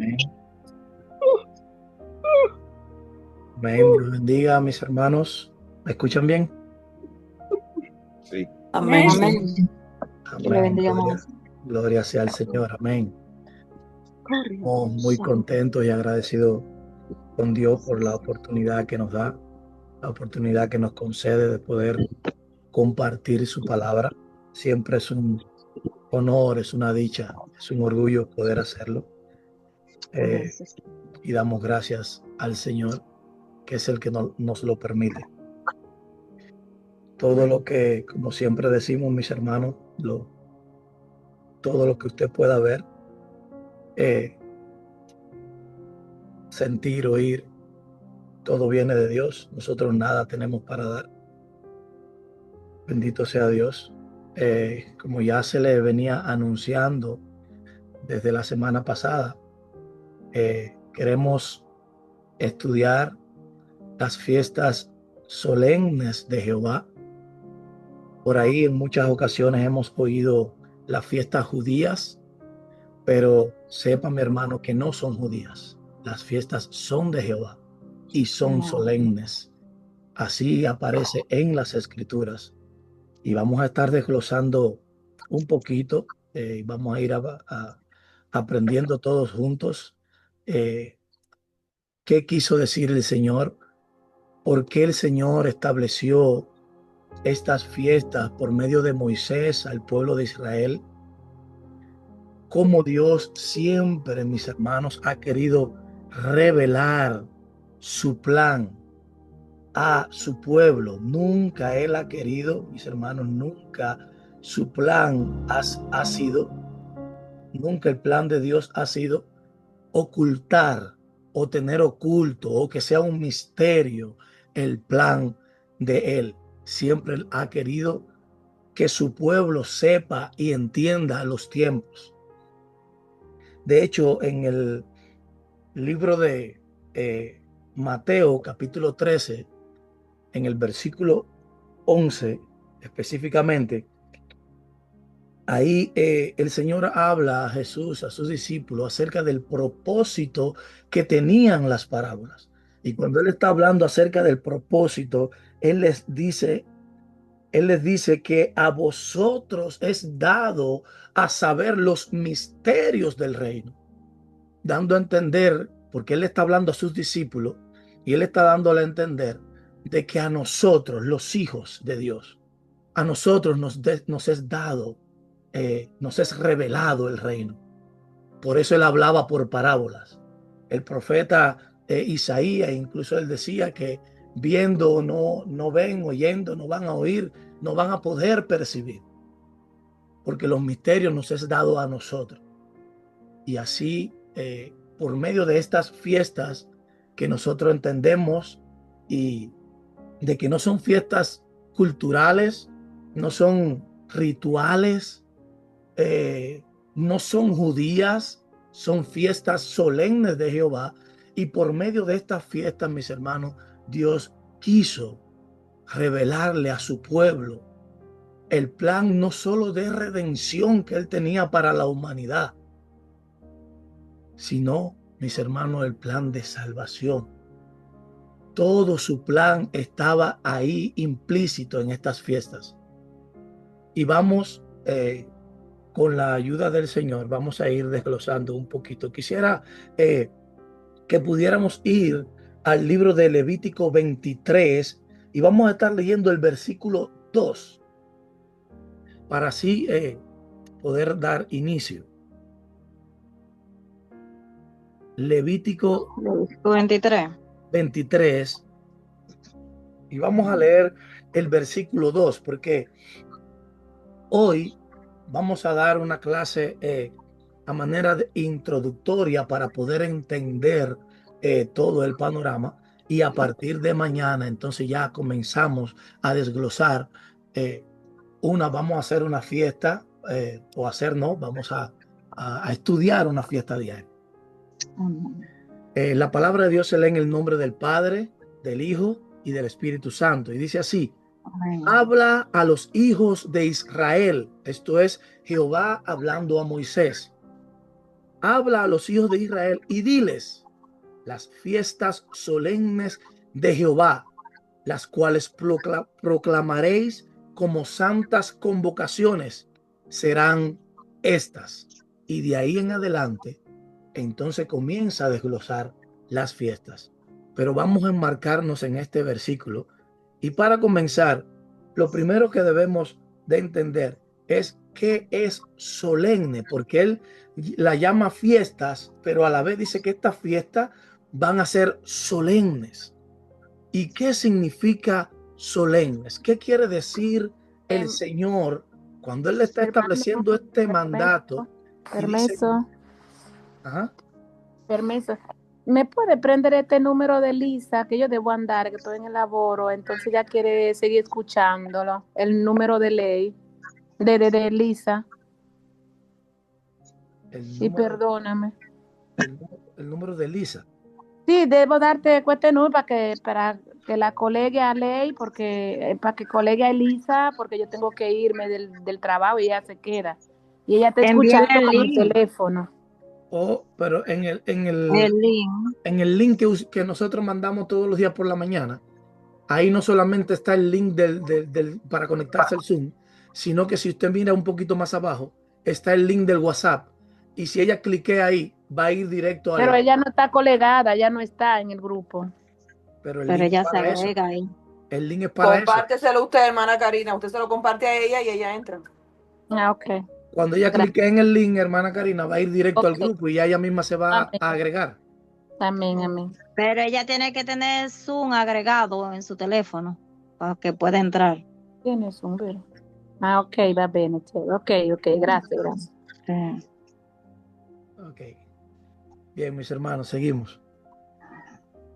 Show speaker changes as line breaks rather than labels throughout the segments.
Amén. Amén. Dios bendiga a mis hermanos. ¿Me escuchan bien?
Sí.
Amén, amén. Que le
Amén.
bendiga
Gloria,
más.
gloria sea al Señor. Amén.
Gloria a
Estamos muy
Dios.
contentos y agradecidos con Dios por la oportunidad que nos da, la oportunidad que nos concede de poder compartir su palabra. Siempre es un honor, es una dicha, es un orgullo poder hacerlo. Eh,
Gracias.
y damos gracias al Señor, que es el que nos lo permite. Todo lo que, como siempre decimos, mis hermanos, todo lo que usted pueda ver, eh, sentir, oír, todo viene de Dios. Nosotros nada tenemos para dar. Bendito sea Dios. Como ya se le venía anunciando desde la semana pasada, queremos estudiar las fiestas solemnes de Jehová. Por ahí en muchas ocasiones hemos oído las fiestas judías, pero sepa mi hermano que no son judías. Las fiestas son de Jehová y son
Amén.
solemnes. Así aparece en las escrituras. Y vamos a estar desglosando un poquito. Vamos a ir aprendiendo todos juntos eh, qué quiso decir el Señor, por qué el Señor estableció estas fiestas por medio de Moisés al pueblo de Israel, cómo Dios siempre, mis hermanos, ha querido revelar su plan a su pueblo. Nunca Él ha querido, mis hermanos, nunca su plan ha sido, nunca el plan de Dios ha sido ocultar o tener oculto o que sea un misterio el plan de Él. Siempre Él ha querido que su pueblo sepa y entienda los tiempos. De hecho, en el libro de Mateo, capítulo 13, en el versículo 11 específicamente, ahí el Señor habla a Jesús, a sus discípulos, acerca del propósito que tenían las parábolas. Y cuando Él está hablando acerca del propósito, Él Él les dice que a vosotros es dado a saber los misterios del reino, dando a entender, porque Él está hablando a sus discípulos y Él está dándole a entender de que a nosotros, los hijos de Dios, a nosotros nos es dado, nos es revelado el reino. Por eso Él hablaba por parábolas. El profeta Isaías, incluso él decía que viendo no ven, oyendo no van a oír, no van a poder percibir, porque los misterios nos es dado a nosotros. Y así, por medio de estas fiestas que nosotros entendemos y de que no son fiestas culturales, no son rituales, eh, no son judías, son fiestas solemnes de Jehová. Y por medio de estas fiestas, mis hermanos, Dios quiso revelarle a su pueblo el plan no solo de redención que Él tenía para la humanidad, sino, mis hermanos, el plan de salvación. Todo su plan estaba ahí implícito en estas fiestas. Y vamos, con la ayuda del Señor, vamos a ir desglosando un poquito. Quisiera que pudiéramos ir al libro de Levítico 23 y vamos a estar leyendo el versículo 2 para así poder dar inicio. Levítico
Levítico 23.
23 y vamos a leer el versículo 2 porque hoy vamos a dar una clase a manera de introductoria para poder entender todo el panorama y a partir de mañana entonces ya comenzamos a desglosar vamos a hacer una fiesta o hacer no, vamos a estudiar una fiesta diaria.
Amén.
La palabra de Dios se lee en el nombre del Padre, del Hijo y del Espíritu Santo y dice así:
Amén.
habla a los hijos de Israel. Esto es Jehová hablando a Moisés. habla a los hijos de Israel y diles: las fiestas solemnes de Jehová, las cuales proclamaréis como santas convocaciones, serán estas. Y de ahí en adelante, entonces comienza a desglosar las fiestas. Pero vamos a enmarcarnos en este versículo. Y para comenzar, lo primero que debemos de entender es qué es solemne, porque él la llama fiestas, pero a la vez dice que estas fiestas van a ser solemnes. ¿Y qué significa solemnes? ¿Qué quiere decir el Señor cuando Él está estableciendo este mandato?
Permiso.
Ajá.
Permiso. ¿Me puede prender este número de Lisa? Que yo debo andar, que estoy en el laboro, entonces ya quiere seguir escuchándolo. El número de ley de Lisa. Y perdóname.
El número de Lisa.
Sí, debo darte este número para que la colegue a Ley, porque para que colegue a Elisa, porque yo tengo que irme del trabajo y ella se queda. Y ella está escuchando con el teléfono.
Oh, pero en el link que nosotros mandamos todos los días por la mañana, ahí no solamente está el link para conectarse al Zoom, sino que si usted mira un poquito más abajo, está el link del WhatsApp. Y si ella clique ahí, va a ir directo
Pero ella no está colegada, ella no está en el grupo.
Pero ella se agrega ahí. El link es para
compárteselo usted, hermana Karina. Usted se lo comparte a ella y ella entra.
Ah, ok.
Cuando ella clique en el link, hermana Karina, va a ir directo al grupo y ella misma se va a agregar.
Amén, amén.
Pero ella tiene que tener Zoom agregado en su teléfono para que pueda entrar.
Tiene Zoom, pero... Ah, ok, va bien. Ok, gracias.
Sí.
Ok. Bien, mis hermanos, seguimos.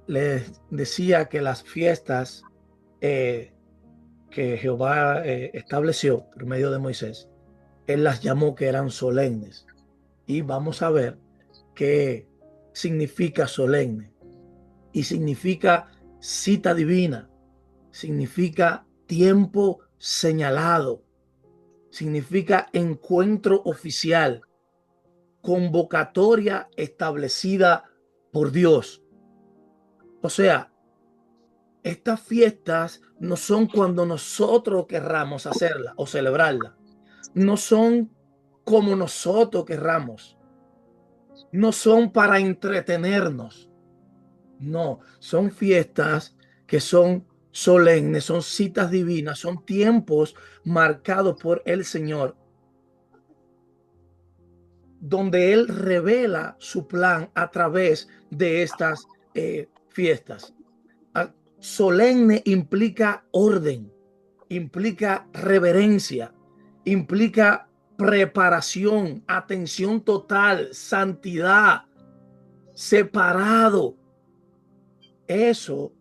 Les decía que las fiestas que Jehová estableció por medio de Moisés, él las llamó que eran solemnes. Y vamos a ver qué significa solemne. Y significa cita divina, significa tiempo señalado, significa encuentro oficial, convocatoria establecida por Dios. O sea, estas fiestas no son cuando nosotros querramos hacerla o celebrarla. No son como nosotros querramos. No son para entretenernos. No, son fiestas que son solemnes, son citas divinas, son tiempos marcados por el Señor, donde Él revela su plan a través de estas fiestas. Solemne implica orden, implica reverencia, implica preparación, atención total, santidad, separado. Eso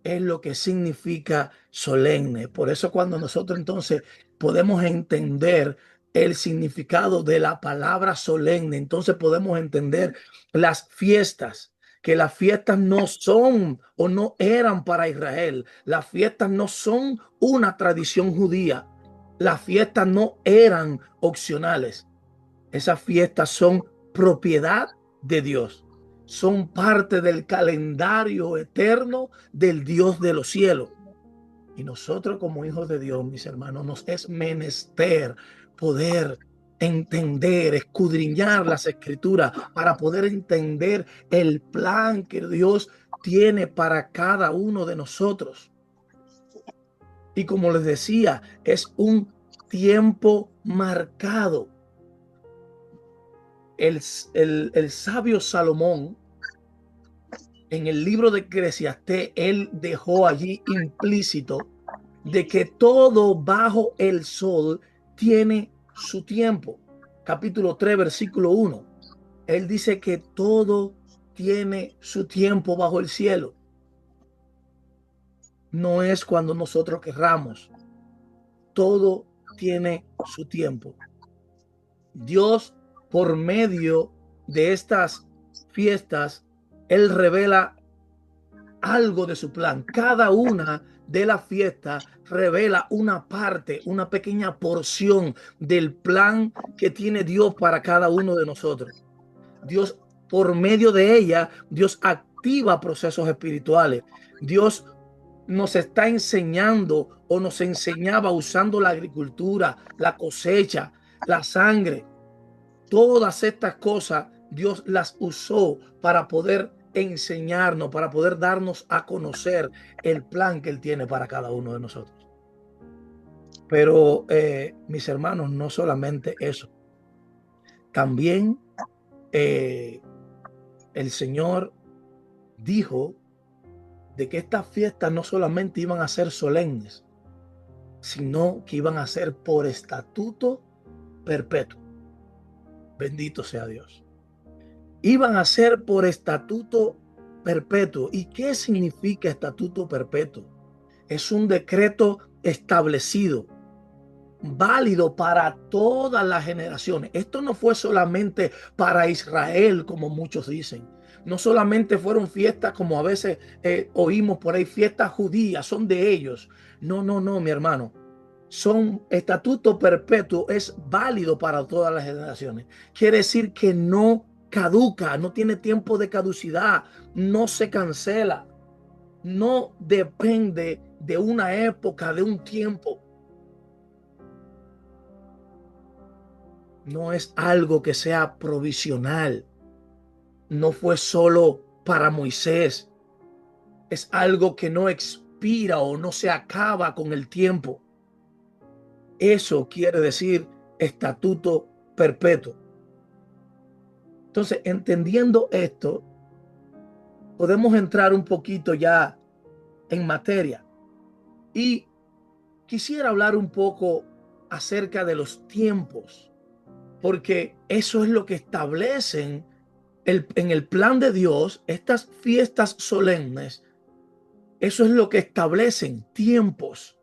es lo que significa solemne. Por eso cuando nosotros entonces podemos entender el significado de la palabra solemne, entonces podemos entender las fiestas, que las fiestas no son o no eran para Israel. Las fiestas no son una tradición judía. Las fiestas no eran opcionales. Esas fiestas son propiedad de Dios. Son parte del calendario eterno del Dios de los cielos. Y nosotros como hijos de Dios, mis hermanos, nos es menester poder entender, escudriñar las escrituras para poder entender el plan que Dios tiene para cada uno de nosotros. Y como les decía, es un tiempo marcado. El sabio Salomón, en el libro de Eclesiastés, él dejó allí implícito de que todo bajo el sol tiene su tiempo. Capítulo 3, versículo 1. Él dice que todo tiene su tiempo bajo el cielo. No es cuando nosotros querramos. Todo tiene su tiempo. Dios, por medio de estas fiestas, Él revela algo de su plan. Cada una de las fiestas revela una parte, una pequeña porción del plan que tiene Dios para cada uno de nosotros. Dios, por medio de ella, Dios activa procesos espirituales. Dios nos está enseñando o nos enseñaba usando la agricultura, la cosecha, la sangre. Todas estas cosas Dios las usó para poder enseñarnos, para poder darnos a conocer el plan que Él tiene para cada uno de nosotros. Pero mis hermanos, no solamente eso. También el Señor dijo de que estas fiestas no solamente iban a ser solemnes, sino que iban a ser por estatuto perpetuo. Bendito sea Dios. Iban a ser por estatuto perpetuo. ¿Y qué significa estatuto perpetuo? Es un decreto establecido, válido para todas las generaciones. Esto no fue solamente para Israel, como muchos dicen. No solamente fueron fiestas como a veces oímos por ahí, fiestas judías, son de ellos. No, no, no, mi hermano. Son estatuto perpetuo, es válido para todas las generaciones. Quiere decir que no caduca, no tiene tiempo de caducidad, no se cancela, no depende de una época, de un tiempo. No es algo que sea provisional. No fue solo para Moisés. Es algo que no expira o no se acaba con el tiempo. Eso quiere decir estatuto perpetuo. Entonces, entendiendo esto, podemos entrar un poquito ya en materia. Y quisiera hablar un poco acerca de los tiempos, porque eso es lo que establecen en el plan de Dios, estas fiestas solemnes. Eso es lo que establecen tiempos.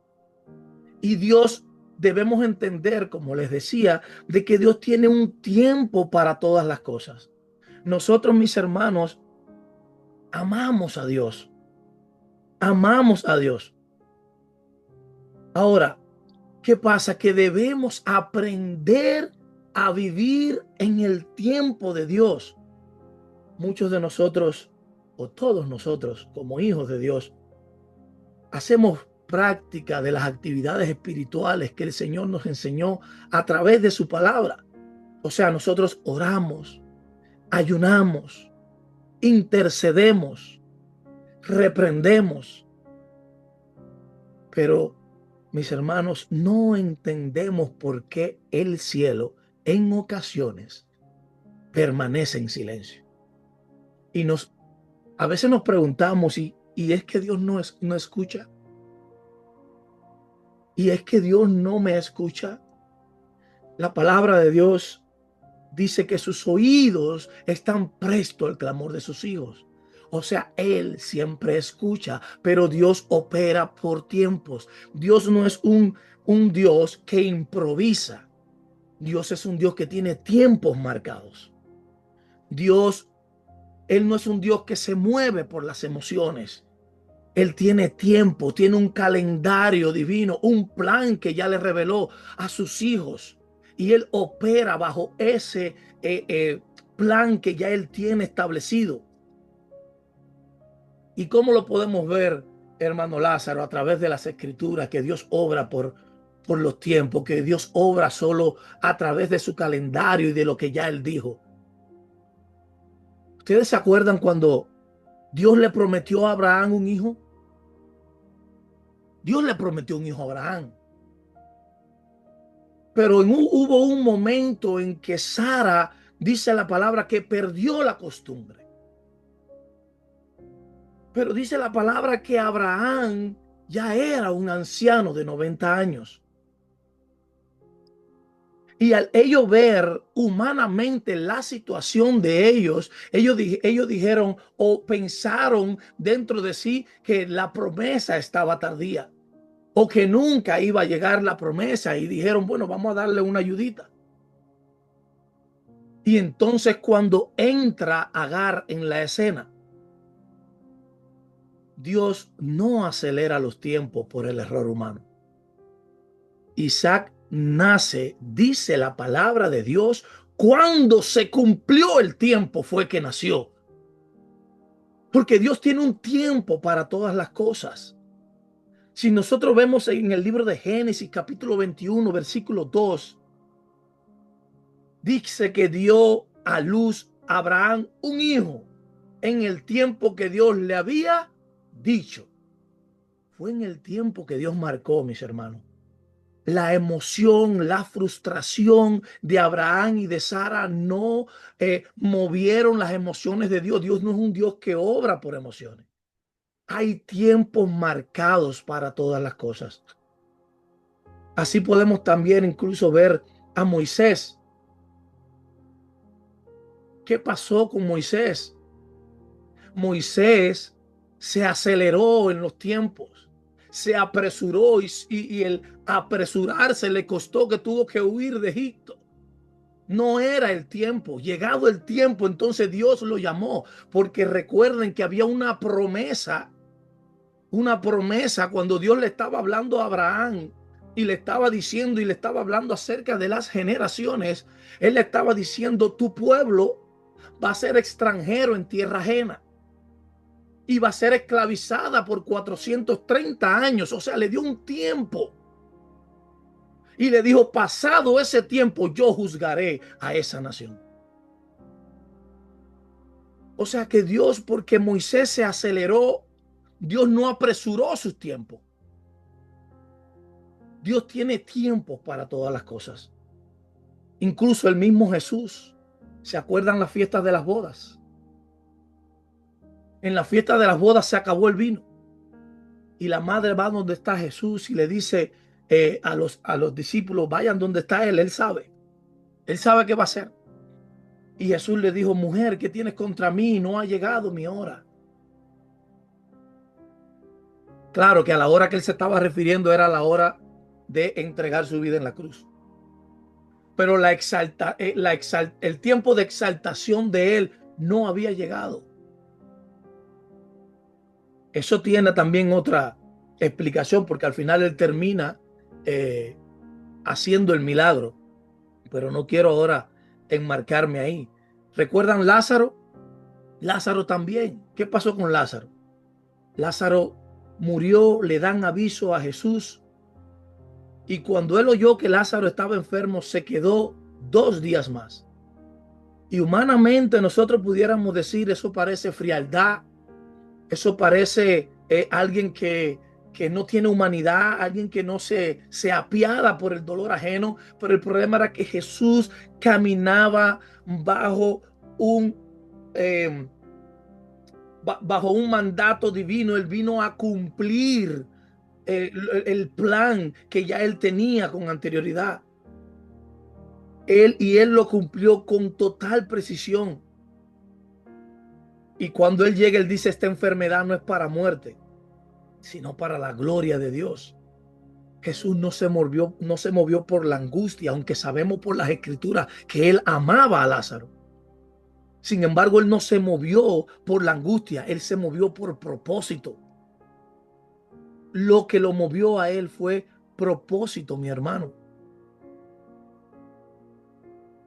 Y Dios, debemos entender, como les decía, de que Dios tiene un tiempo para todas las cosas. Nosotros, mis hermanos, amamos a Dios. Amamos a Dios. Ahora, ¿qué pasa? Que debemos aprender a vivir en el tiempo de Dios. Muchos de nosotros, o todos nosotros, como hijos de Dios, hacemos práctica de las actividades espirituales que el Señor nos enseñó a través de su palabra. O sea, nosotros oramos, ayunamos, intercedemos, reprendemos. Pero, mis hermanos, no entendemos por qué el cielo en ocasiones permanece en silencio. Y a veces nos preguntamos, ¿y es que Dios no escucha? ¿Y es que Dios no me escucha? La palabra de Dios dice que sus oídos están prestos al clamor de sus hijos. O sea, Él siempre escucha, pero Dios opera por tiempos. Dios no es un Dios que improvisa. Dios es un Dios que tiene tiempos marcados. Él no es un Dios que se mueve por las emociones. Él tiene tiempo, tiene un calendario divino, un plan que ya le reveló a sus hijos. Y Él opera bajo ese plan que ya Él tiene establecido. ¿Y cómo lo podemos ver, hermano Lázaro? A través de las escrituras, que Dios obra por los tiempos, que Dios obra solo a través de su calendario y de lo que ya Él dijo. ¿Ustedes se acuerdan cuando Dios le prometió a Abraham un hijo? Dios le prometió un hijo a Abraham. Pero hubo un momento en que Sara, dice la palabra, que perdió la costumbre. Pero dice la palabra que Abraham ya era un anciano de 90 años. Y al ellos ver humanamente la situación de ellos dijeron o pensaron dentro de sí que la promesa estaba tardía o que nunca iba a llegar la promesa, y dijeron, bueno, vamos a darle una ayudita. Y entonces cuando entra Agar en la escena, Dios no acelera los tiempos por el error humano. Isaac nace, dice la palabra de Dios, Cuando se cumplió el tiempo fue que nació. Porque Dios tiene un tiempo para todas las cosas. Si nosotros vemos en el libro de Génesis, capítulo 21, versículo 2, dice que dio a luz a Abraham un hijo en el tiempo que Dios le había dicho. Fue en el tiempo que Dios marcó, mis hermanos. La emoción, la frustración de Abraham y de Sara no movieron las emociones de Dios. Dios no es un Dios que obra por emociones. Hay tiempos marcados para todas las cosas. Así podemos también incluso ver a Moisés. ¿Qué pasó con Moisés? Moisés se aceleró en los tiempos, se apresuró y el apresurarse le costó que tuvo que huir de Egipto. No era el tiempo. Llegado el tiempo, entonces Dios lo llamó, porque recuerden que había una promesa cuando Dios le estaba hablando a Abraham y le estaba diciendo y le estaba hablando acerca de las generaciones. Él le estaba diciendo: tu pueblo va a ser extranjero en tierra ajena y va a ser esclavizada por 430 años. O sea, le dio un tiempo y le dijo: pasado ese tiempo yo juzgaré a esa nación. O sea que Dios, porque Moisés se aceleró, Dios no apresuró sus tiempos. Dios tiene tiempos para todas las cosas. Incluso el mismo Jesús. ¿Se acuerdan las fiestas de las bodas? En la fiesta de las bodas se acabó el vino. Y la madre va donde está Jesús y le dice a los discípulos: vayan donde está él. Él sabe qué va a hacer. Y Jesús le dijo: mujer, ¿qué tienes contra mí? No ha llegado mi hora. Claro que a la hora que él se estaba refiriendo era la hora de entregar su vida en la cruz. Pero el tiempo de exaltación de él no había llegado. Eso tiene también otra explicación, porque al final él termina haciendo el milagro. Pero no quiero ahora enmarcarme ahí. ¿Recuerdan Lázaro? Lázaro también. ¿Qué pasó con Lázaro? Lázaro murió, le dan aviso a Jesús. Y cuando él oyó que Lázaro estaba enfermo, se quedó 2 días más. Y humanamente nosotros pudiéramos decir: eso parece frialdad, eso parece alguien que no tiene humanidad, alguien que no se apiada por el dolor ajeno. Pero el problema era que Jesús caminaba bajo un mandato divino. Él vino a cumplir el plan que ya él tenía con anterioridad. Él lo cumplió con total precisión. Y cuando él llega, él dice: esta enfermedad no es para muerte, sino para la gloria de Dios. Jesús no se movió por la angustia, aunque sabemos por las escrituras que él amaba a Lázaro. Sin embargo, él no se movió por la angustia, él se movió por propósito. Lo que lo movió a él fue propósito, mi hermano.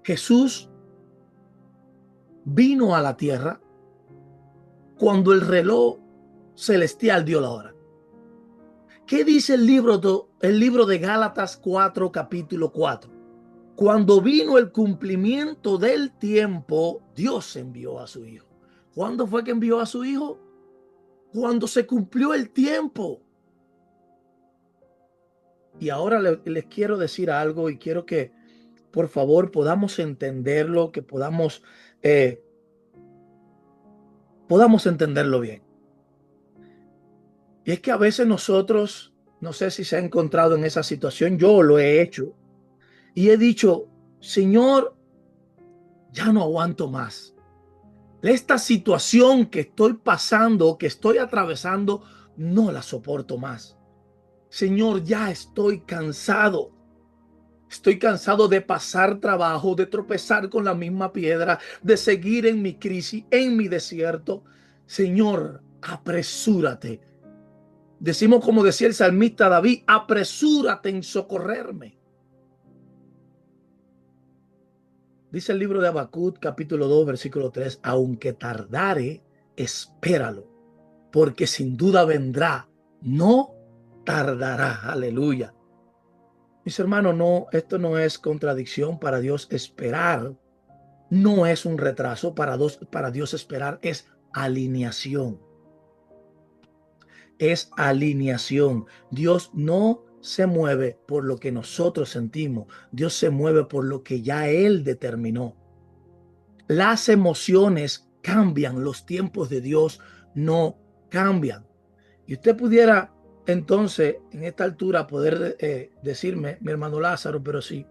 Jesús vino a la tierra cuando el reloj celestial dio la hora. ¿Qué dice el libro de Gálatas 4, capítulo 4? Cuando vino el cumplimiento del tiempo, Dios envió a su Hijo. ¿Cuándo fue que envió a su Hijo? Cuando se cumplió el tiempo. Y ahora les quiero decir algo y quiero que por favor podamos entenderlo, que podamos entenderlo bien. Y es que a veces nosotros, no sé si se ha encontrado en esa situación, yo lo he hecho y he dicho: Señor, ya no aguanto más. Esta situación que estoy pasando, que estoy atravesando, no la soporto más. Señor, ya estoy cansado. Estoy cansado de pasar trabajo, de tropezar con la misma piedra, de seguir en mi crisis, en mi desierto. Señor, apresúrate. Decimos como decía el salmista David: apresúrate en socorrerme. Dice el libro de Habacuc, capítulo 2, versículo 3, aunque tardare, espéralo, porque sin duda vendrá, no tardará. Aleluya. Mis hermanos, no, esto no es contradicción para Dios. Esperar no es un retraso para Dios. Esperar es alineación. Es alineación. Dios no se mueve por lo que nosotros sentimos. Dios se mueve por lo que ya Él determinó. Las emociones cambian, los tiempos de Dios no cambian. Y usted pudiera entonces en esta altura poder decirme, mi hermano Lázaro, pero sí,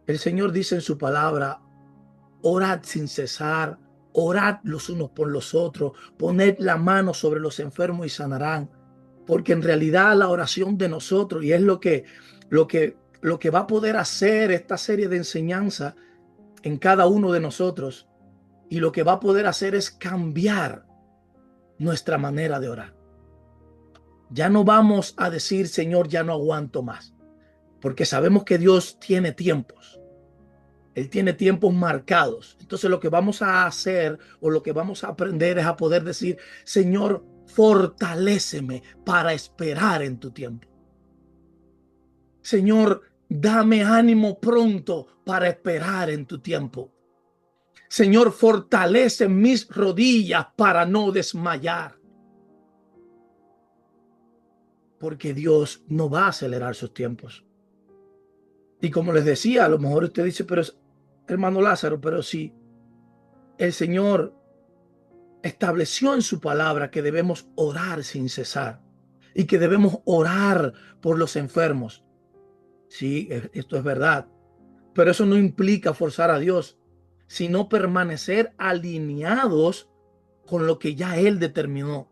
el Señor dice en su palabra, orad sin cesar, orad los unos por los otros, poned la mano sobre los enfermos y sanarán, porque en realidad la oración de nosotros, y es lo que va a poder hacer esta serie de enseñanza en cada uno de nosotros, y lo que va a poder hacer es cambiar nuestra manera de orar. Ya no vamos a decir, Señor, ya no aguanto más, porque sabemos que Dios tiene tiempos. Él tiene tiempos marcados. Entonces lo que vamos a hacer o lo que vamos a aprender es a poder decir, Señor, fortaléceme para esperar en tu tiempo. Señor, dame ánimo pronto para esperar en tu tiempo. Señor, fortalece mis rodillas para no desmayar. Porque Dios no va a acelerar sus tiempos. Y como les decía, a lo mejor usted dice, pero hermano Lázaro, pero si el Señor estableció en su palabra que debemos orar sin cesar y que debemos orar por los enfermos. Sí, esto es verdad, pero eso no implica forzar a Dios, sino permanecer alineados con lo que ya Él determinó.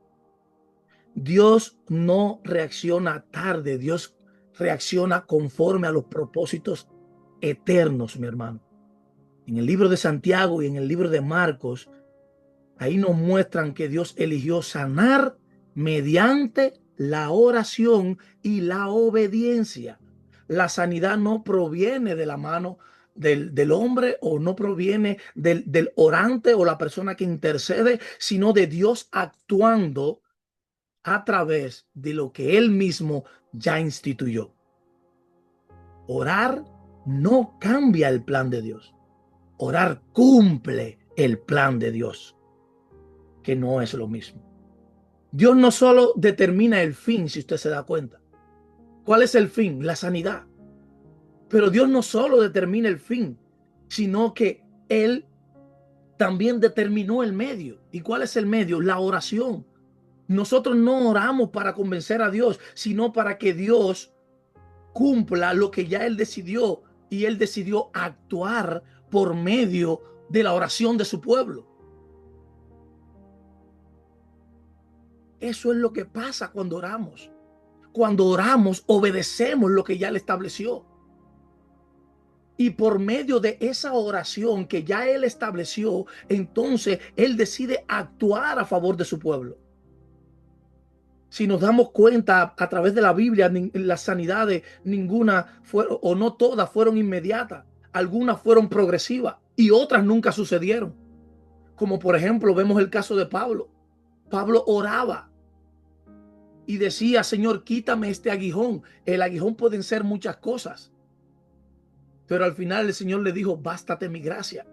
Dios no reacciona tarde, Dios reacciona conforme a los propósitos eternos, mi hermano. En el libro de Santiago y en el libro de Marcos, ahí nos muestran que Dios eligió sanar mediante la oración y la obediencia. La sanidad no proviene de la mano del hombre o no proviene del orante o la persona que intercede, sino de Dios actuando a través de lo que Él mismo ya instituyó. Orar no cambia el plan de Dios. Orar cumple el plan de Dios, que no es lo mismo. Dios no solo determina el fin, si usted se da cuenta. ¿Cuál es el fin? La sanidad. Pero Dios no solo determina el fin, sino que Él también determinó el medio. ¿Y cuál es el medio? La oración. Nosotros no oramos para convencer a Dios, sino para que Dios cumpla lo que ya Él decidió, y Él decidió actuar por medio de la oración de su pueblo. Eso es lo que pasa cuando oramos. Cuando oramos, obedecemos lo que ya Él estableció. Y por medio de esa oración que ya Él estableció, entonces Él decide actuar a favor de su pueblo. Si nos damos cuenta a través de la Biblia, las sanidades, ninguna fueron, o no todas fueron inmediatas. Algunas fueron progresivas y otras nunca sucedieron. Como por ejemplo, vemos el caso de Pablo. Pablo oraba y decía, Señor, quítame este aguijón. El aguijón pueden ser muchas cosas. Pero al final el Señor le dijo, bástate mi gracia.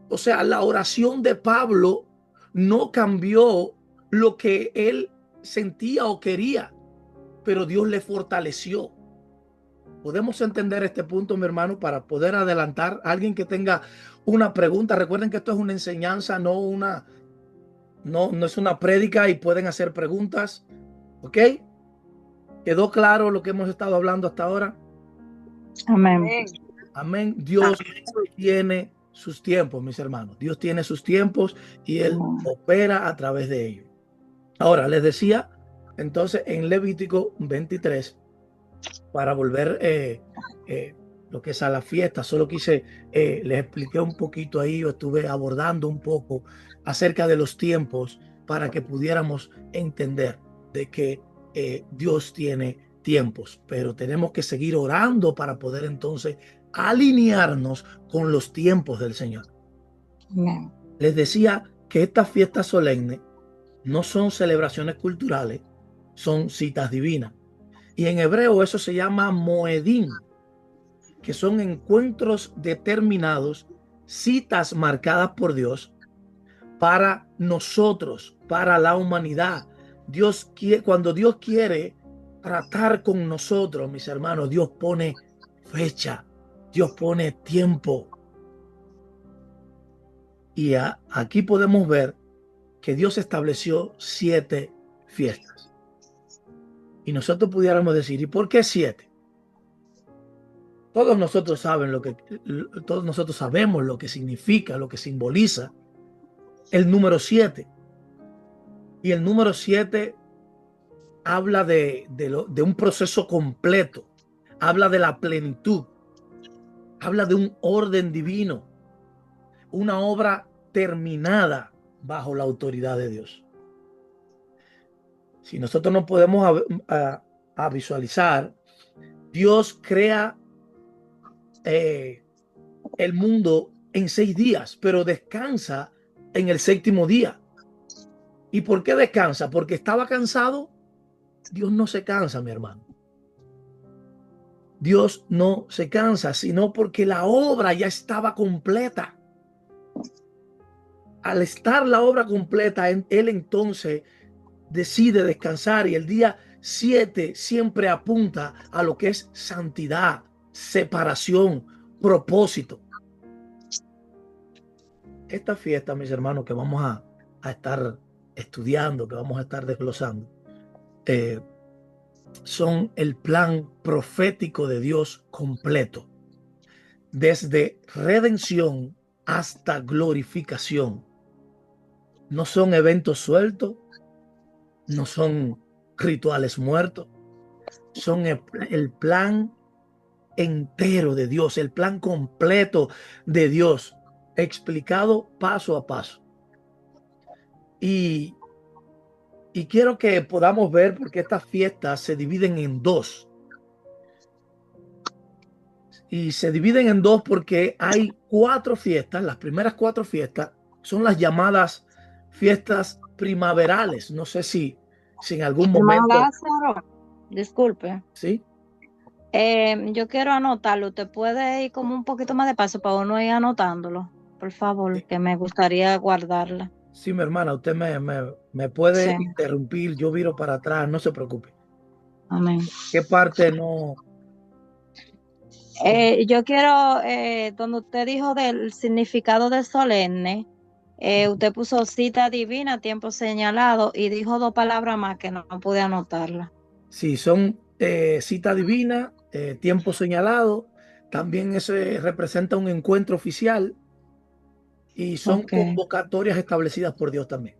O sea, la oración de Pablo no cambió lo que él sentía o quería, pero Dios le fortaleció. Podemos entender este punto, mi hermano, para poder adelantar. Alguien que tenga una pregunta, recuerden que esto es una enseñanza, no es una prédica, y pueden hacer preguntas. ¿Ok? ¿Quedó claro lo que hemos estado hablando hasta ahora?
Amén.
Amén. Dios tiene sus tiempos, mis hermanos. Dios tiene sus tiempos y Él opera a través de ellos. Ahora, les decía, entonces, en Levítico 23, para volver lo que es a la fiesta, solo quise, les expliqué un poquito ahí, yo estuve abordando un poco acerca de los tiempos para que pudiéramos entender de que Dios tiene tiempos, pero tenemos que seguir orando para poder entonces alinearnos con los tiempos del Señor.
Amén.
Les decía que estas fiestas solemnes no son celebraciones culturales, son citas divinas. Y en hebreo eso se llama moedim, que son encuentros determinados, citas marcadas por Dios para nosotros, para la humanidad. Cuando Dios quiere tratar con nosotros, mis hermanos, Dios pone fecha, Dios pone tiempo. Y aquí podemos ver que Dios estableció 7 fiestas. Y nosotros pudiéramos decir, ¿y por qué 7? Todos nosotros sabemos lo que significa, lo que simboliza el número 7. Y el número 7 habla de un proceso completo, habla de la plenitud, habla de un orden divino, una obra terminada bajo la autoridad de Dios. Si nosotros no podemos a visualizar, Dios crea el mundo en 6 días, pero descansa en el 7º día. ¿Y por qué descansa? ¿Porque estaba cansado? Dios no se cansa, mi hermano. Dios no se cansa, sino porque la obra ya estaba completa. Al estar la obra completa, Él entonces decide descansar, y el día 7 siempre apunta a lo que es santidad, separación, propósito. Esta fiesta, mis hermanos, que vamos a estar estudiando, que vamos a estar desglosando, son el plan profético de Dios completo, desde redención hasta glorificación. No son eventos sueltos, no son rituales muertos, son el plan entero de Dios, el plan completo de Dios, explicado paso a paso. Y quiero que podamos ver por qué estas fiestas se dividen en 2. Y se dividen en 2 porque hay 4 fiestas. Las primeras 4 fiestas son las llamadas fiestas primaverales. No sé si en algún momento...
Lázaro, disculpe.
¿Sí?
Yo quiero anotarlo. ¿Usted puede ir como un poquito más de paso para uno ir anotándolo? Por favor,
Sí.
que me gustaría guardarla.
Sí, mi hermana, usted me puede
Sí.
interrumpir. Yo viro para atrás, no se preocupe.
Amén.
¿Qué parte no?
Yo quiero, donde usted dijo del significado de solemne, usted puso cita divina, tiempo señalado, y dijo 2 palabras más que no pude anotarla.
Sí, son cita divina, tiempo señalado. También eso representa un encuentro oficial, y son convocatorias establecidas por Dios también.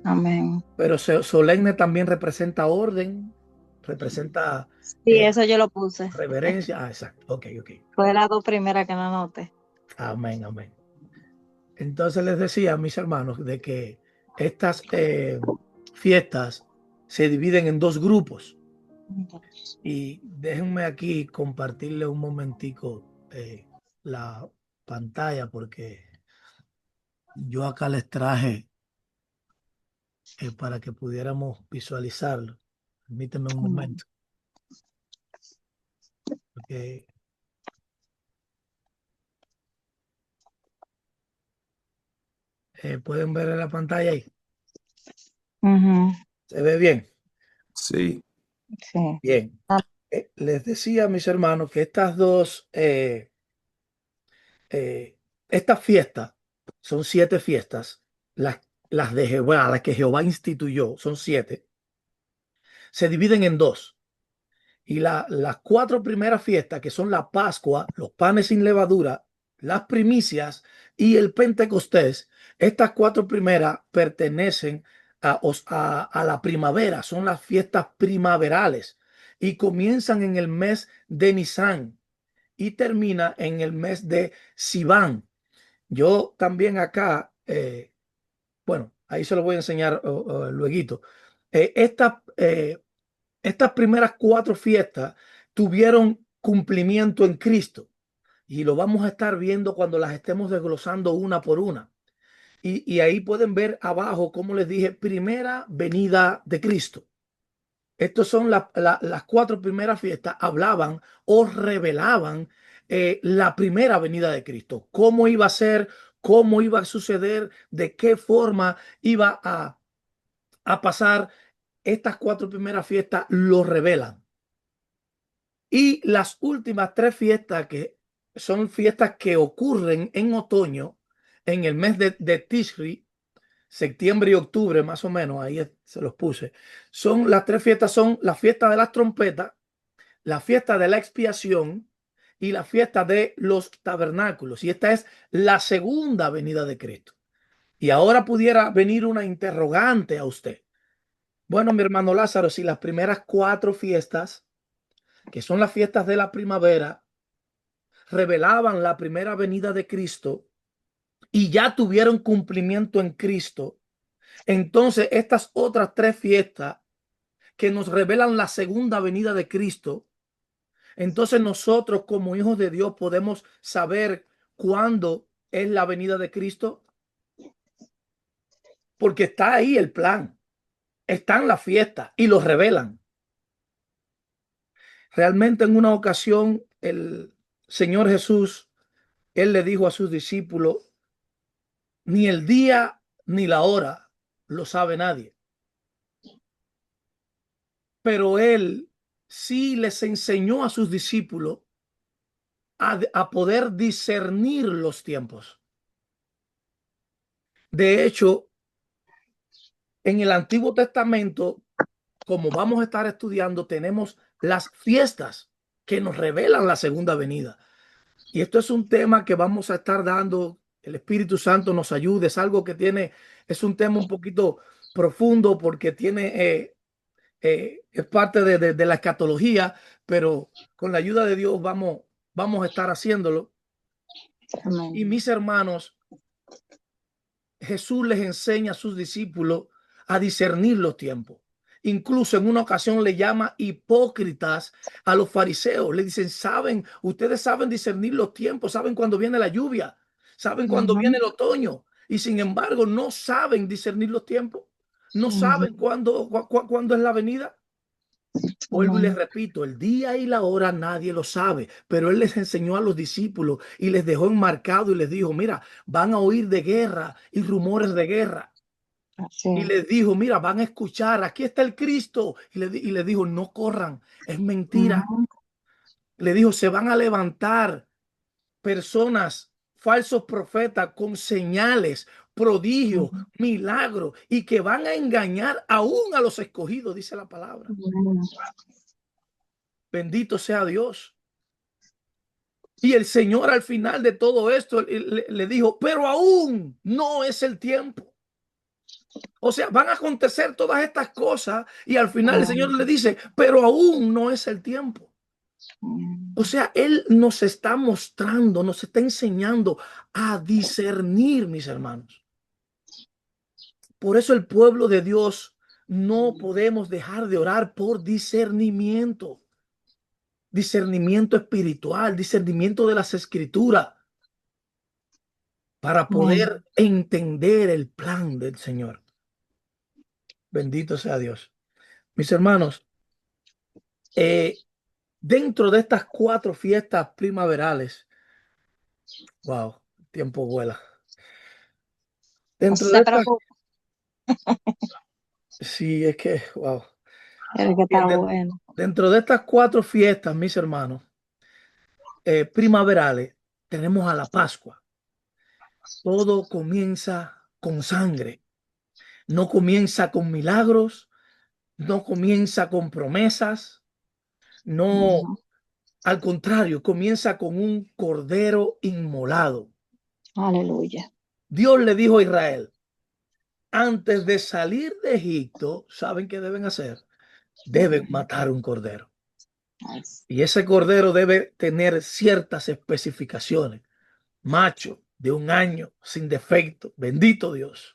Amén.
Pero solemne también representa orden, representa
Sí, eso yo lo puse.
reverencia. Exacto. Ok.
Fue las 2 primeras que no anoté.
Amén. Entonces les decía a mis hermanos de que estas fiestas se dividen en 2 grupos. Y déjenme aquí compartirle un momentico la pantalla, porque yo acá les traje para que pudiéramos visualizarlo. Permíteme un momento. Okay. ¿Pueden ver en la pantalla ahí? ¿Se ve bien?
Sí.
Sí.
Bien. Les decía a mis hermanos que estas 2 estas fiestas son 7 fiestas, las de Jehová, las que Jehová instituyó, son 7. Se dividen en 2. Y las 4 primeras fiestas, que son la Pascua, los panes sin levadura, las primicias y el Pentecostés, estas 4 primeras pertenecen a la primavera, son las fiestas primaverales, y comienzan en el mes de Nisan y termina en el mes de Sivan. Yo también acá, bueno, ahí se lo voy a enseñar luego. Estas primeras 4 fiestas tuvieron cumplimiento en Cristo. Y lo vamos a estar viendo cuando las estemos desglosando una por una. Y ahí pueden ver abajo, como les dije, primera venida de Cristo. Estas son las 4 primeras fiestas, hablaban o revelaban la primera venida de Cristo. Cómo iba a ser, cómo iba a suceder, de qué forma iba a pasar. Estas 4 primeras fiestas lo revelan. Y las últimas 3 fiestas, que son fiestas que ocurren en otoño, en el mes de Tishri, septiembre y octubre, más o menos, ahí se los puse. Son las 3 fiestas, son la fiesta de las trompetas, la fiesta de la expiación y la fiesta de los tabernáculos. Y esta es la segunda venida de Cristo. Y ahora pudiera venir una interrogante a usted. Bueno, mi hermano Lázaro, si las primeras 4 fiestas, que son las fiestas de la primavera, revelaban la primera venida de Cristo y ya tuvieron cumplimiento en Cristo, entonces estas otras 3 fiestas que nos revelan la segunda venida de Cristo, entonces nosotros como hijos de Dios podemos saber cuándo es la venida de Cristo, porque está ahí el plan, están las fiestas y los revelan. Realmente en una ocasión el Señor Jesús, él le dijo a sus discípulos, ni el día ni la hora lo sabe nadie. Pero él sí les enseñó a sus discípulos a poder discernir los tiempos. De hecho, en el Antiguo Testamento, como vamos a estar estudiando, tenemos las fiestas que nos revelan la segunda venida. Y esto es un tema que vamos a estar dando. El Espíritu Santo nos ayude. Es algo que es un tema un poquito profundo porque es parte de la escatología, pero con la ayuda de Dios vamos a estar haciéndolo.
Amén.
Y mis hermanos, Jesús les enseña a sus discípulos a discernir los tiempos. Incluso en una ocasión le llama hipócritas a los fariseos. Le dicen, ustedes saben discernir los tiempos, saben cuándo viene la lluvia, saben cuándo viene el otoño, y sin embargo no saben discernir los tiempos, no saben cuándo es la venida. Vuelvo y les repito, el día y la hora nadie lo sabe, pero él les enseñó a los discípulos y les dejó enmarcado y les dijo, mira, van a oír de guerra y rumores de guerra. Y les dijo, mira, van a escuchar, aquí está el Cristo. Y les dijo, no corran, es mentira. Le dijo, se van a levantar personas, falsos profetas con señales, prodigios, milagros, y que van a engañar aún a los escogidos, dice la palabra. Bendito sea Dios. Y el Señor al final de todo esto le dijo, pero aún no es el tiempo. O sea, van a acontecer todas estas cosas y al final el Señor le dice, pero aún no es el tiempo. O sea, Él nos está mostrando, nos está enseñando a discernir, mis hermanos. Por eso el pueblo de Dios no podemos dejar de orar por discernimiento. Discernimiento espiritual, discernimiento de las escrituras, para poder entender el plan del Señor. Bendito sea Dios. Mis hermanos, dentro de estas 4 fiestas primaverales, wow, el tiempo vuela. Dentro de estas, sí, es que, wow.
Es que está bueno.
Dentro de estas 4 fiestas, mis hermanos, primaverales, tenemos a la Pascua. Todo comienza con sangre. No comienza con milagros, no comienza con promesas, no, al contrario, comienza con un cordero inmolado.
Aleluya.
Dios le dijo a Israel, antes de salir de Egipto, ¿saben qué deben hacer? Deben matar un cordero. Y ese cordero debe tener ciertas especificaciones. Macho, de 1 año, sin defecto. Bendito Dios.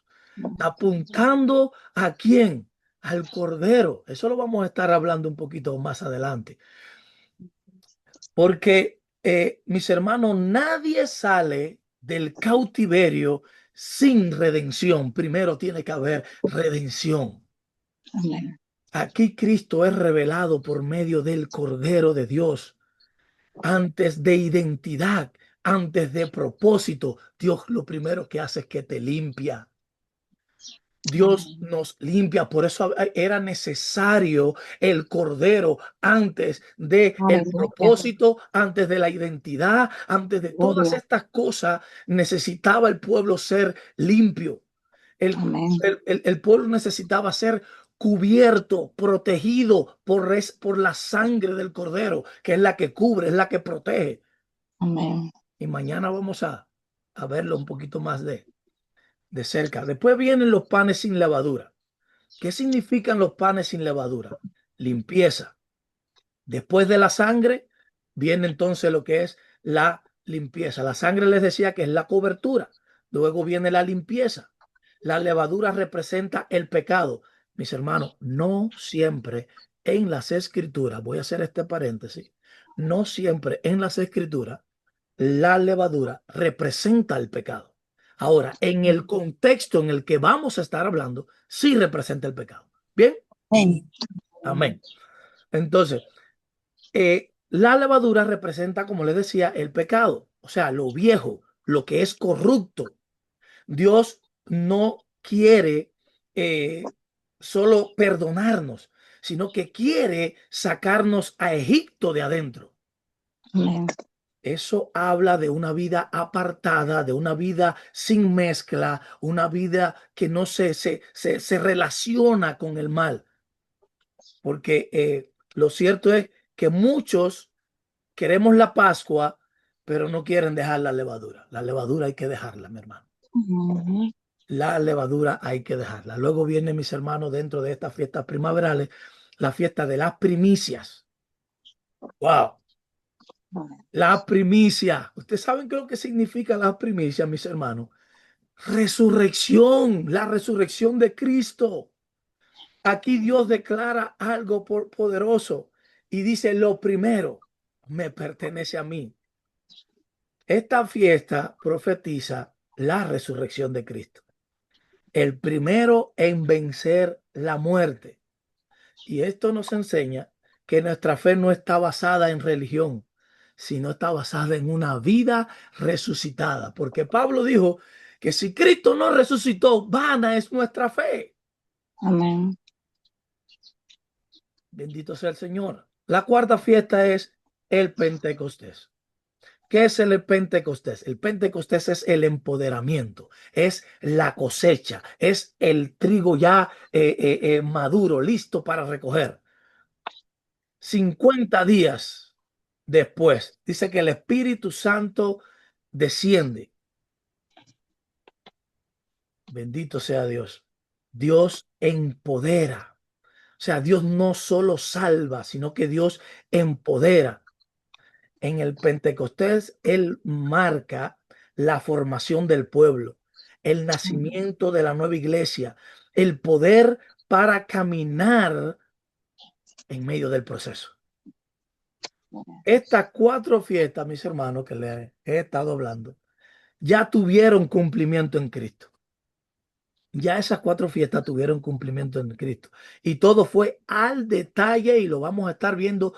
Apuntando ¿a quién? Al cordero. Eso lo vamos a estar hablando un poquito más adelante. Porque, mis hermanos, nadie sale del cautiverio sin redención. Primero tiene que haber redención.
Amén.
Aquí Cristo es revelado por medio del Cordero de Dios. Antes de identidad, antes de propósito, Dios lo primero que hace es que te limpia. Dios nos limpia, por eso era necesario el Cordero antes de el
Aleluya.
propósito, antes de la identidad, antes de todas
Gloria.
estas cosas, necesitaba el pueblo ser limpio.
Amén.
El pueblo necesitaba ser cubierto, protegido por la sangre del Cordero, que es la que cubre, es la que protege.
Amén.
Y mañana vamos a verlo un poquito más de cerca. Después vienen los panes sin levadura. ¿Qué significan los panes sin levadura? Limpieza. Después de la sangre viene entonces lo que es la limpieza. La sangre les decía que es la cobertura. Luego viene la limpieza. La levadura representa el pecado. Mis hermanos, no siempre en las escrituras, voy a hacer este paréntesis, no siempre en las escrituras la levadura representa el pecado. Ahora, en el contexto en el que vamos a estar hablando, sí representa el pecado. ¿Bien?
Amén.
Amén. Entonces, la levadura representa, como les decía, el pecado, o sea, lo viejo, lo que es corrupto. Dios no quiere solo perdonarnos, sino que quiere sacarnos a Egipto de adentro.
Amén.
Eso habla de una vida apartada, de una vida sin mezcla, una vida que no se relaciona con el mal. Porque lo cierto es que muchos queremos la Pascua, pero no quieren dejar la levadura. La levadura hay que dejarla, mi hermano. La levadura hay que dejarla. Luego viene, mis hermanos, dentro de estas fiestas primaverales, la fiesta de las primicias. ¡Wow! La primicia. ¿Ustedes saben qué es lo que significa la primicia, mis hermanos? Resurrección, la resurrección de Cristo. Aquí Dios declara algo poderoso y dice: lo primero me pertenece a mí. Esta fiesta profetiza la resurrección de Cristo. El primero en vencer la muerte. Y esto nos enseña que nuestra fe no está basada en religión, sino está basada en una vida resucitada. Porque Pablo dijo que si Cristo no resucitó, vana es nuestra fe.
Amén.
Bendito sea el Señor. La cuarta fiesta es el Pentecostés. ¿Qué es el Pentecostés? El Pentecostés es el empoderamiento, es la cosecha, es el trigo ya maduro, listo para recoger. 50 días después, dice que el Espíritu Santo desciende. Bendito sea Dios. Dios empodera. O sea, Dios no solo salva, sino que Dios empodera. En el Pentecostés, Él marca la formación del pueblo, el nacimiento de la nueva iglesia, el poder para caminar en medio del proceso. Estas 4 fiestas, mis hermanos, que les he estado hablando, ya tuvieron cumplimiento en Cristo. Ya esas 4 fiestas tuvieron cumplimiento en Cristo. Y todo fue al detalle y lo vamos a estar viendo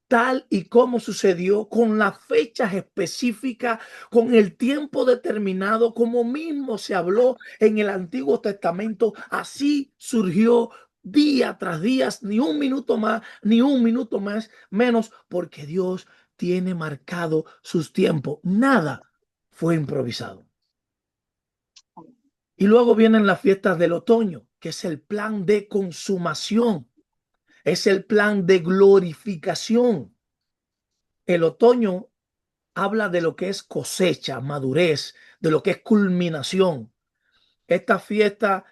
tal y como sucedió, con las fechas específicas, con el tiempo determinado, como mismo se habló en el Antiguo Testamento. Así surgió día tras día, ni un minuto más, ni un minuto más, menos, porque Dios tiene marcado sus tiempos. Nada fue improvisado. Y luego vienen las fiestas del otoño, que es el plan de consumación, es el plan de glorificación. El otoño habla de lo que es cosecha, madurez, de lo que es culminación. Estas fiestas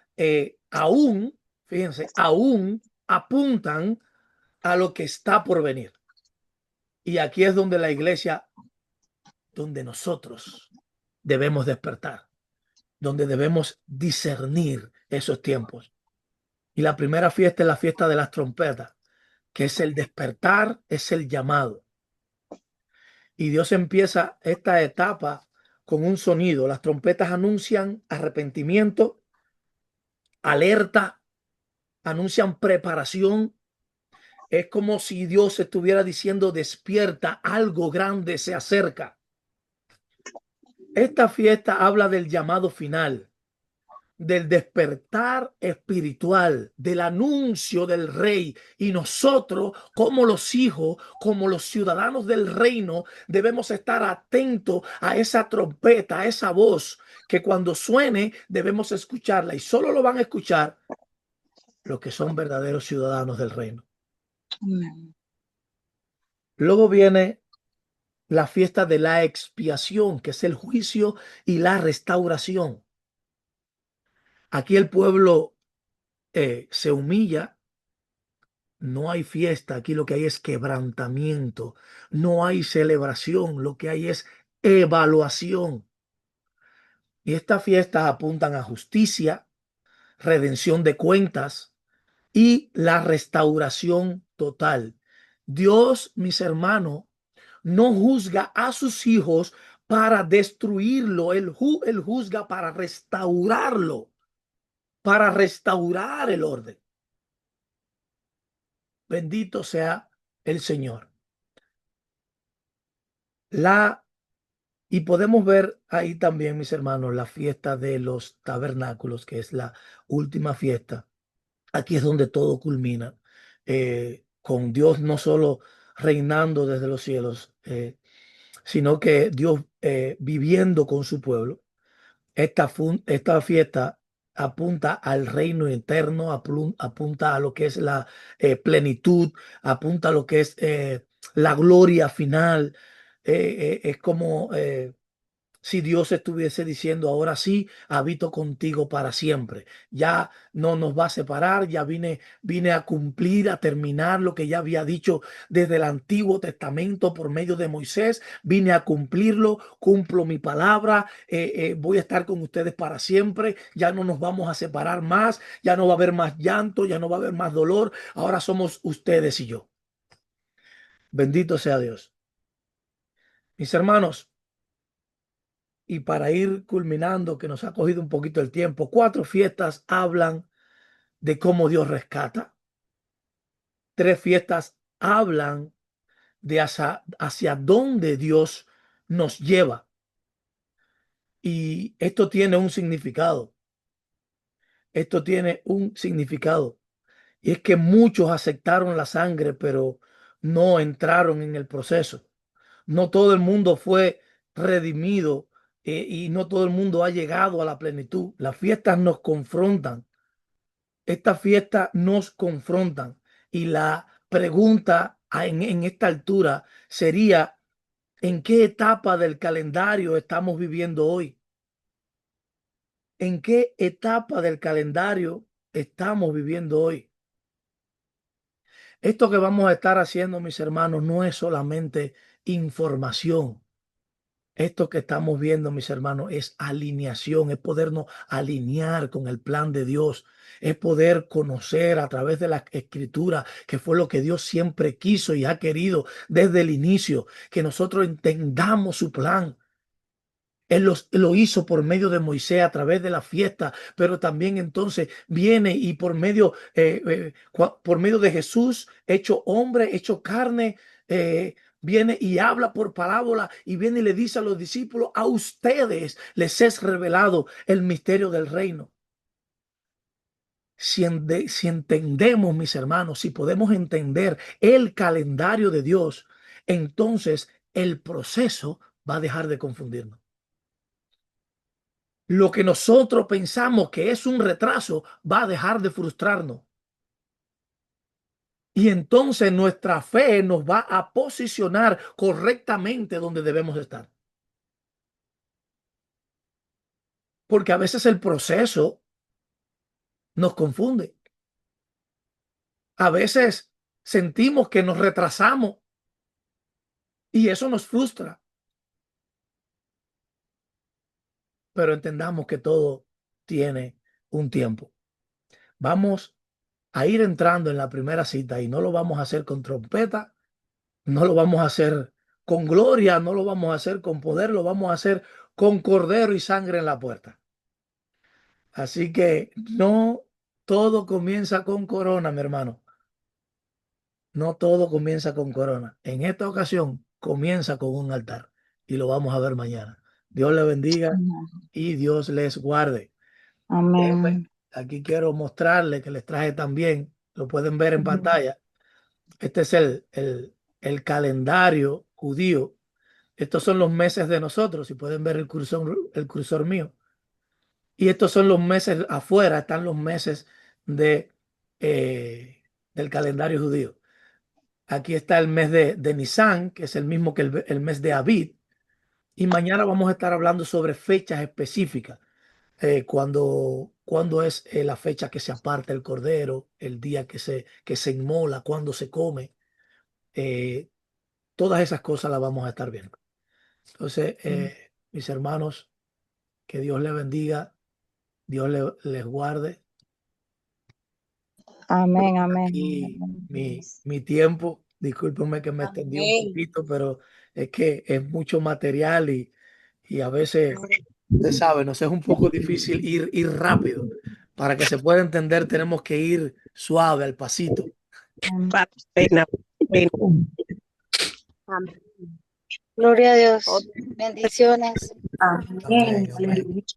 aún, fíjense, aún apuntan a lo que está por venir. Y aquí es donde la iglesia, donde nosotros debemos despertar, donde debemos discernir esos tiempos. Y la primera fiesta es la fiesta de las trompetas, que es el despertar, es el llamado. Y Dios empieza esta etapa con un sonido. Las trompetas anuncian arrepentimiento, alerta, anuncian preparación. Es como si Dios estuviera diciendo, despierta, algo grande se acerca. Esta fiesta habla del llamado final, del despertar espiritual, del anuncio del rey. Y nosotros, como los hijos, como los ciudadanos del reino, debemos estar atentos a esa trompeta, a esa voz, que cuando suene debemos escucharla. Y solo lo van a escuchar los que son verdaderos ciudadanos del reino. Luego viene la fiesta de la expiación, que es el juicio y la restauración. Aquí el pueblo se humilla. No hay fiesta, aquí lo que hay es quebrantamiento, no hay celebración, lo que hay es evaluación. Y estas fiestas apuntan a justicia, redención de cuentas y la restauración total. Dios, mis hermanos, no juzga a sus hijos para destruirlo, él juzga para restaurarlo, para restaurar el orden. Bendito sea el Señor. Y podemos ver ahí también, mis hermanos, la fiesta de los tabernáculos, que es la última fiesta. Aquí es donde todo culmina, con Dios no solo reinando desde los cielos, sino que Dios viviendo con su pueblo. Esta fiesta apunta al reino eterno, apunta a lo que es la plenitud, apunta a lo que es la gloria final. Es como si Dios estuviese diciendo, ahora sí, habito contigo para siempre. Ya no nos va a separar, ya vine a cumplir, a terminar lo que ya había dicho desde el Antiguo Testamento por medio de Moisés. Vine a cumplirlo, cumplo mi palabra, voy a estar con ustedes para siempre. Ya no nos vamos a separar más, ya no va a haber más llanto, ya no va a haber más dolor. Ahora somos ustedes y yo. Bendito sea Dios. Mis hermanos, y para ir culminando, que nos ha cogido un poquito el tiempo, 4 fiestas hablan de cómo Dios rescata. 3 fiestas hablan de hacia dónde Dios nos lleva. Y esto tiene un significado. Esto tiene un significado. Y es que muchos aceptaron la sangre, pero no entraron en el proceso. No todo el mundo fue redimido y no todo el mundo ha llegado a la plenitud. Las fiestas nos confrontan. Estas fiestas nos confrontan. Y la pregunta en esta altura sería, ¿en qué etapa del calendario estamos viviendo hoy? ¿En qué etapa del calendario estamos viviendo hoy? Esto que vamos a estar haciendo, mis hermanos, no es solamente información. Esto que estamos viendo, mis hermanos, es alineación, es podernos alinear con el plan de Dios, es poder conocer a través de la escritura, que fue lo que Dios siempre quiso y ha querido desde el inicio, que nosotros entendamos su plan. Él lo hizo por medio de Moisés a través de la fiesta, pero también entonces viene y por medio de Jesús, hecho hombre, hecho carne, viene y habla por parábola y viene y le dice a los discípulos, a ustedes les es revelado el misterio del reino. Si entendemos, mis hermanos, si podemos entender el calendario de Dios, entonces el proceso va a dejar de confundirnos. Lo que nosotros pensamos que es un retraso va a dejar de frustrarnos. Y entonces nuestra fe nos va a posicionar correctamente donde debemos estar. Porque a veces el proceso nos confunde. A veces sentimos que nos retrasamos y eso nos frustra. Pero entendamos que todo tiene un tiempo. Vamos a ir entrando en la primera cita y no lo vamos a hacer con trompeta, no lo vamos a hacer con gloria, no lo vamos a hacer con poder, lo vamos a hacer con cordero y sangre en la puerta. Así que no todo comienza con corona, mi hermano. No todo comienza con corona. En esta ocasión comienza con un altar y lo vamos a ver mañana. Dios le bendiga y Dios les guarde.
Amén.
Aquí quiero mostrarles que les traje también, lo pueden ver en pantalla. Este es el calendario judío. Estos son los meses de nosotros, si pueden ver el cursor mío. Y estos son los meses afuera, están los meses de, del calendario judío. Aquí está el mes de Nisan, que es el mismo que el mes de Abid. Y mañana vamos a estar hablando sobre fechas específicas. Cuando es la fecha que se aparta el cordero, el día que se inmola, cuando se come. Todas esas cosas las vamos a estar viendo. Entonces, mis hermanos, que Dios les bendiga, Dios les guarde.
Amén,
Aquí
amén.
mi tiempo, discúlpenme que me extendí un
Amén.
poquito, pero es que es mucho material y a veces, usted sabe, nos es un poco difícil ir rápido. Para que se pueda entender, tenemos que ir suave, al pasito.
Vale, pena, pena.
Gloria a Dios. Bendiciones.
Amén, amén.